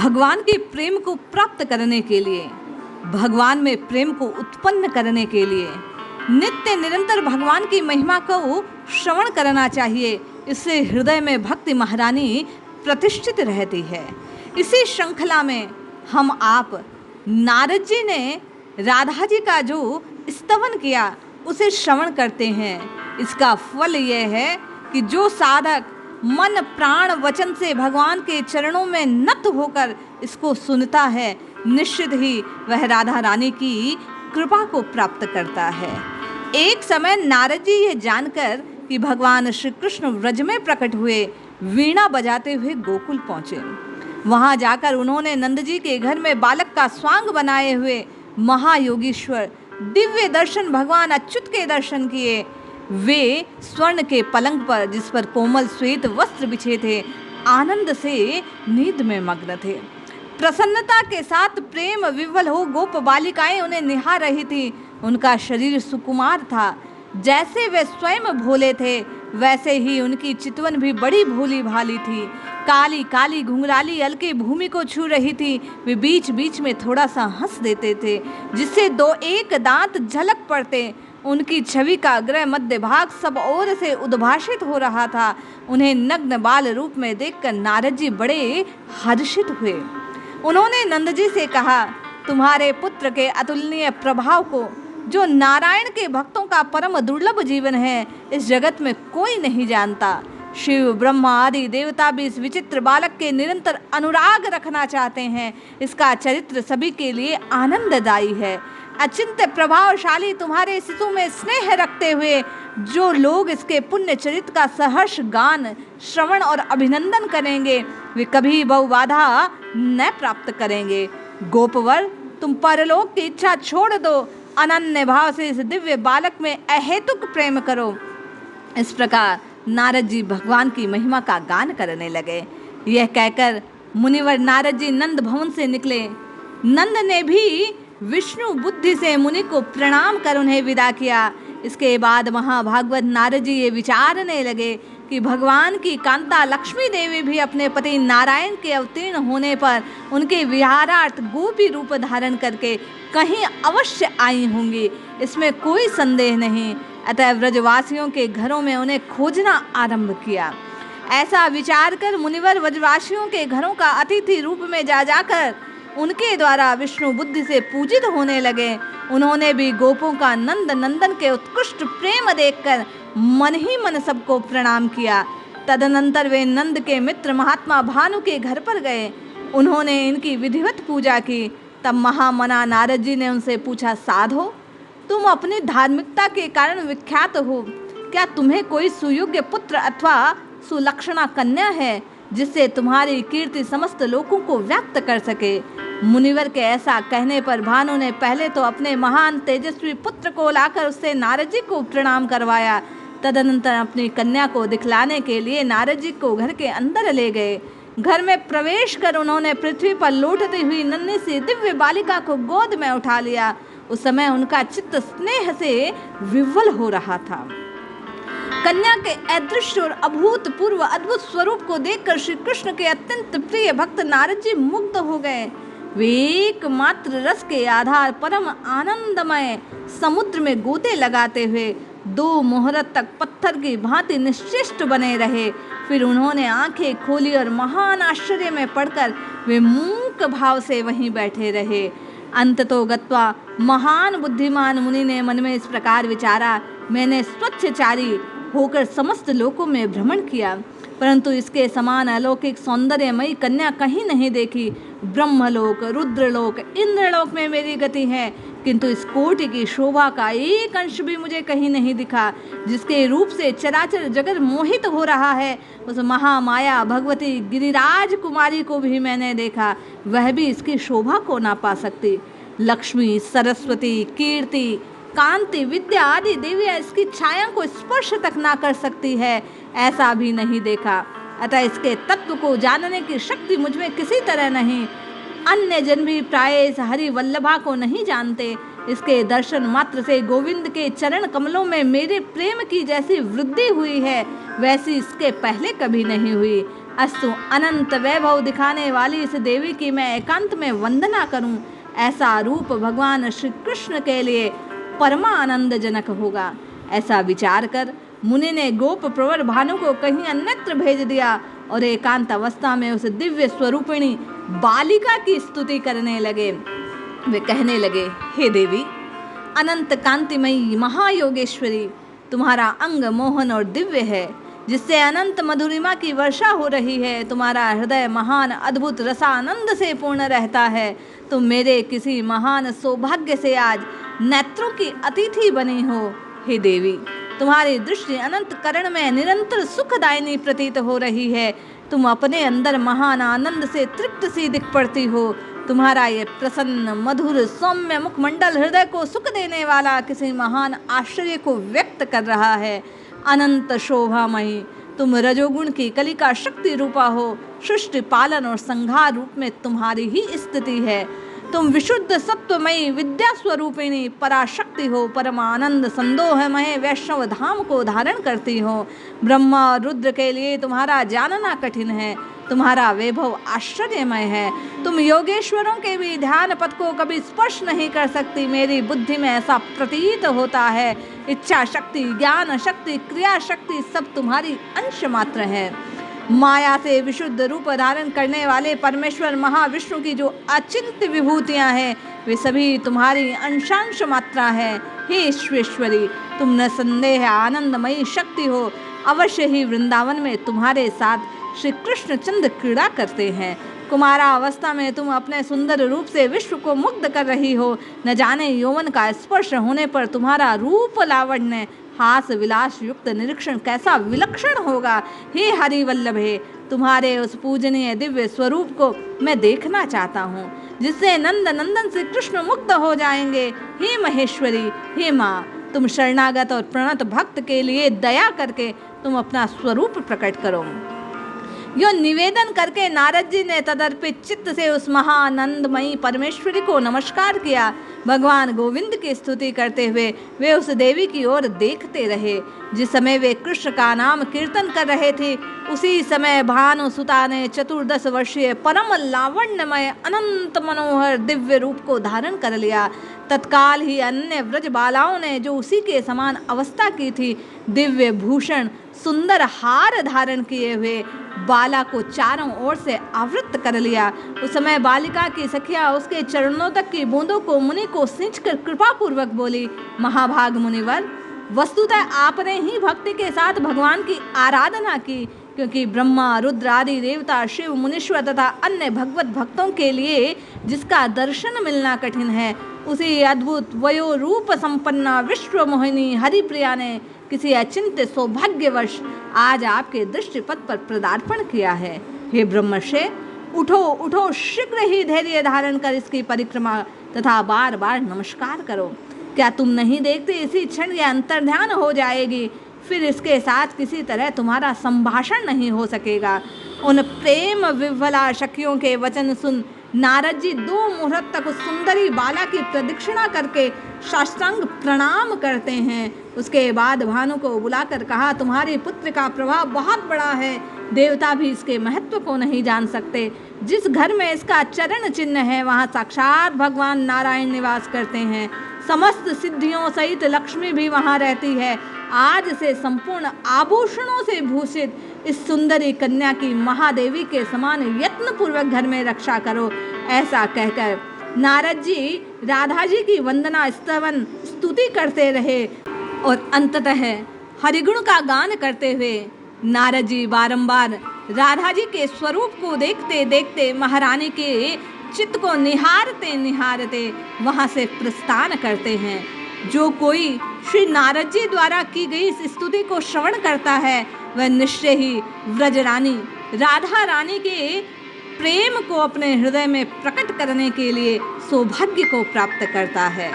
भगवान के प्रेम को प्राप्त करने के लिए, भगवान में प्रेम को उत्पन्न करने के लिए नित्य निरंतर भगवान की महिमा को श्रवण करना चाहिए। इससे हृदय में भक्ति महारानी प्रतिष्ठित रहती है। इसी श्रृंखला में हम आप नारद जी ने राधा जी का जो स्तवन किया उसे श्रवण करते हैं। इसका फल यह है कि जो साधक मन प्राण वचन से भगवान के चरणों में नत होकर इसको सुनता है, निश्चित ही वह राधा रानी की कृपा को प्राप्त करता है। एक समय नारद जी ये जानकर कि भगवान श्री कृष्ण व्रज में प्रकट हुए, वीणा बजाते हुए गोकुल पहुँचे। वहाँ जाकर उन्होंने नंद जी के घर में बालक का स्वांग बनाए हुए महायोगीश्वर दिव्य दर्शन भगवान अच्युत के दर्शन किए। वे स्वर्ण के पलंग पर, जिस पर कोमल श्वेत वस्त्र बिछे थे, आनंद से नींद में मग्न थे। प्रसन्नता के साथ प्रेम विह्वल हो गोप बालिकाएं उन्हें निहार रही थी। उनका शरीर सुकुमार था। जैसे वे स्वयं भोले थे, वैसे ही उनकी चितवन भी बड़ी भोली भाली थी। काली काली घुंघराली अलके भूमि को छू रही थी। वे बीच बीच में थोड़ा सा हंस देते थे, जिससे दो एक दांत झलक पड़ते। उनकी छवि का अग्र मध्य भाग सब ओर से उद्भाषित हो रहा था। उन्हें नग्न बाल रूप में देखकर नारद जी बड़े हर्षित हुए। उन्होंने नंद जी से कहा, तुम्हारे पुत्र के अतुलनीय प्रभाव को, जो नारायण के भक्तों का परम दुर्लभ जीवन है, इस जगत में कोई नहीं जानता। शिव ब्रह्मा आदि देवता भी इस विचित्र बालक के निरंतर अनुराग रखना चाहते हैं। इसका चरित्र सभी के लिए आनंददायी है। अचिंत्य प्रभावशाली तुम्हारे शिशु में स्नेह रखते हुए जो लोग इसके पुण्य चरित्र का सहर्ष गान, श्रवण और अभिनंदन करेंगे, वे कभी बहुबाधा न प्राप्त करेंगे। गोपवर, तुम परलोक की इच्छा छोड़ दो, अनन्य भाव से इस दिव्य बालक में अहेतुक प्रेम करो। इस प्रकार नारद जी भगवान की महिमा का गान करने लगे। यह कहकर मुनिवर नारद जी नंद भवन से निकले। नंद ने भी विष्णु बुद्धि से मुनि को प्रणाम कर उन्हें विदा किया। इसके बाद महाभागवत नारद जी ये विचारने लगे कि भगवान की कांता लक्ष्मी देवी भी अपने पति नारायण के अवतीर्ण होने पर उनके विहारार्थ गोपी रूप धारण करके कहीं अवश्य आई होंगी, इसमें कोई संदेह नहीं। अतः व्रजवासियों के घरों में उन्हें खोजना आरंभ किया। ऐसा विचार कर मुनिवर व्रजवासियों के घरों का अतिथि रूप में जा जाकर उनके द्वारा विष्णु बुद्धि से पूजित होने लगे। उन्होंने भी गोपों का नंद नंदन के उत्कृष्ट प्रेम देखकर मन ही मन सबको प्रणाम किया। तदनंतर वे नंद के मित्र महात्मा भानु के घर पर गए। उन्होंने इनकी विधिवत पूजा की। तब महामना नारद जी ने उनसे पूछा, साधो, तुम अपनी धार्मिकता के कारण विख्यात हो। क्या तुम्हें कोई सुयोग्य पुत्र अथवा सुलक्षणा कन्या है, जिससे तुम्हारी कीर्ति समस्त लोगों को व्यक्त कर सके? मुनिवर के ऐसा कहने पर भानु ने पहले तो अपने महान तेजस्वी पुत्र को लाकर उससे नारद जी को प्रणाम करवाया। तदनंतर अपनी कन्या को दिखलाने के लिए नारद जी को घर के अंदर ले गए। घर में प्रवेश कर उन्होंने पृथ्वी पर लौटती हुई नन्ही सी दिव्य बालिका को गोद में उठा लिया। उस समय उनका चित्त स्नेह से विह्वल हो रहा था। कन्या के अदृश्य और अभूतपूर्व अद्भुत स्वरूप को देखकर श्री कृष्ण के अत्यंत प्रिय भक्त नारद जी मुग्ध हो गए। वे एकमात्र रस के आधार परम आनंदमय समुद्र में गोते लगाते हुए 2 मुहूर्त तक पत्थर की भांति निश्चेष्ट बने रहे। फिर उन्होंने आंखें खोली और महान आश्चर्य में पड़कर वे मूक भाव से वहीं बैठे रहे। अंततो गत्वा महान बुद्धिमान मुनि ने मन में इस प्रकार विचारा, मैंने स्वच्छचारी होकर समस्त लोकों में भ्रमण किया, परंतु इसके समान अलौकिक सौंदर्यमयी कन्या कहीं नहीं देखी। ब्रह्मलोक, रुद्रलोक, इंद्रलोक में मेरी गति है, किंतु इस कोटि की शोभा का एक अंश भी मुझे कहीं नहीं दिखा। जिसके रूप से चराचर जगत मोहित हो रहा है, उस महामाया भगवती गिरिराज कुमारी को भी मैंने देखा, वह भी इसकी शोभा को ना पा सकती। लक्ष्मी, सरस्वती, कीर्ति, कांति, विद्या आदि देवियाँ इसकी छाया को स्पर्श तक ना कर सकती है, ऐसा भी नहीं देखा। अतः इसके तत्व को जानने की शक्ति मुझमें किसी तरह नहीं। अन्य जन भी प्राय इस हरि वल्लभा को नहीं जानते। इसके दर्शन मात्र से गोविंद के चरण कमलों में मेरे प्रेम की जैसी वृद्धि हुई है, वैसी इसके पहले कभी नहीं हुई। अस्तु, अनंत वैभव दिखाने वाली इस देवी की मैं एकांत में वंदना करूं, ऐसा रूप भगवान श्री कृष्ण के लिए परमानंदजनक होगा। ऐसा विचार कर मुनि ने गोप प्रवर भानु को कहीं अन्यत्र भेज दिया और एकांत अवस्था में उस दिव्य स्वरूपिणी बालिका की स्तुति करने लगे। वे कहने लगे, हे देवी, अनंत कांतिमयी महायोगेश्वरी, तुम्हारा अंग मोहन और दिव्य है, जिससे अनंत मधुरिमा की वर्षा हो रही है। तुम्हारा हृदय महान अद्भुत रसानंद से पूर्ण रहता है। तुम मेरे किसी महान सौभाग्य से आज नेत्रों की अतिथि बनी हो। हे देवी, तुम्हारी दृष्टि अनंत करण में निरंतर सुखदायिनी प्रतीत हो रही है। तुम अपने अंदर महान आनंद से तृप्त सी दिख पड़ती हो। तुम्हारा ये प्रसन्न मधुर सौम्य मुखमंडल हृदय को सुख देने वाला किसी महान आश्चर्य को व्यक्त कर रहा है। अनंत शोभामयी, तुम रजोगुण की कलिका शक्ति रूपा हो। सृष्टि पालन और संहार रूप में तुम्हारी ही स्थिति है। तुम विशुद्ध सत्वमयी विद्या स्वरूपिणी पराशक्ति हो। परमानंद संदोहमय वैष्णव धाम को धारण करती हो। ब्रह्मा और रुद्र के लिए तुम्हारा जानना कठिन है। तुम्हारा वैभव आश्चर्यमय है। तुम योगेश्वरों के भी ध्यान पथ को कभी स्पर्श नहीं कर सकती। मेरी बुद्धि में ऐसा प्रतीत होता है, इच्छा शक्ति, ज्ञान शक्ति, क्रिया शक्ति सब तुम्हारी अंश मात्र है। माया से विशुद्ध रूप धारण करने वाले परमेश्वर महाविष्णु की जो अचिंत्य विभूतियां हैं, वे सभी तुम्हारी अंशांश मात्रा है। हे ईश्वरेश्वरी, तुम न संदेह आनंदमयी शक्ति हो। अवश्य ही वृंदावन में तुम्हारे साथ श्री कृष्णचंद्र क्रीड़ा करते हैं। कुमारा अवस्था में तुम अपने सुंदर रूप से विश्व को मुग्ध कर रही हो। न जाने यौवन का स्पर्श होने पर तुम्हारा रूप लावण्य, हास विलास युक्त निरीक्षण कैसा विलक्षण होगा। हे हरिवल्लभे, तुम्हारे उस पूजनीय दिव्य स्वरूप को मैं देखना चाहता हूँ, जिससे नंद नंदन से कृष्ण मुक्त हो जाएंगे। हे महेश्वरी, हे माँ, तुम शरणागत और प्रणत भक्त के लिए दया करके तुम अपना स्वरूप प्रकट करो। यो निवेदन करके नारद जी ने तदर्पित चित्त से उस महानंदमयी परमेश्वरी को नमस्कार किया। भगवान गोविंद की स्तुति करते हुए वे उस देवी की ओर देखते रहे। जिस समय वे कृष्ण का नाम कीर्तन कर रहे थे, उसी समय भानुसुता ने 14 वर्षीय परम लावण्यमय अनंत मनोहर दिव्य रूप को धारण कर लिया। तत्काल ही अन्य व्रज बालाओं ने जो उसी के समान अवस्था की थी, दिव्य भूषण सुंदर हार धारण किए हुए बाला को चारों ओर से आवृत कर लिया। उस समय बालिका की सखिया उसके चरणों तक की बूंदों को मुनि को सिंचकर कृपा पूर्वक बोली, महाभाग मुनिवर, वस्तुतः आपने ही भक्ति के साथ भगवान की आराधना की, क्योंकि ब्रह्मा रुद्र आदि देवता, शिव, मुनीश्वर तथा अन्य भगवत भक्तों के लिए जिसका दर्शन मिलना कठिन है, उसी अद्भुत वयो रूप संपन्ना विश्व मोहिनी हरिप्रिया ने किसी अचिंत्य सौभाग्यवश आज आपके दृष्टिपथ पर पदार्पण किया है। हे ब्रह्मर्षे, उठो उठो, शीघ्र ही धैर्य धारण कर इसकी परिक्रमा तथा बार बार नमस्कार करो। क्या तुम नहीं देखते, इसी क्षण यह अंतर्ध्यान हो जाएगी, फिर इसके साथ किसी तरह तुम्हारा संभाषण नहीं हो सकेगा। उन प्रेम विह्वला सखियों के वचन सुन नारद जी 2 मुहूर्त तक उस सुंदरी बाला की प्रदक्षिणा करके साष्टांग प्रणाम करते हैं। उसके बाद भानु को बुलाकर कहा, तुम्हारे पुत्र का प्रभाव बहुत बड़ा है, देवता भी इसके महत्व को नहीं जान सकते। जिस घर में इसका चरण चिन्ह है, वहाँ साक्षात भगवान नारायण निवास करते हैं। समस्त सिद्धियों सहित लक्ष्मी भी वहाँ रहती है। आज से संपूर्ण आभूषणों से भूषित इस सुंदरी कन्या की महादेवी के समान यत्न पूर्वक घर में रक्षा करो। ऐसा कहकर नारद जी राधा जी की वंदना स्तवन स्तुति करते रहे और अंततः हरिगुण का गान करते हुए नारद जी बारंबार राधा जी के स्वरूप को देखते देखते महारानी के चित्त को निहारते निहारते वहां से प्रस्थान करते हैं। जो कोई श्री नारद जी द्वारा की गई इस स्तुति को श्रवण करता है, वह निश्चय ही व्रजरानी राधा रानी के प्रेम को अपने हृदय में प्रकट करने के लिए सौभाग्य को प्राप्त करता है।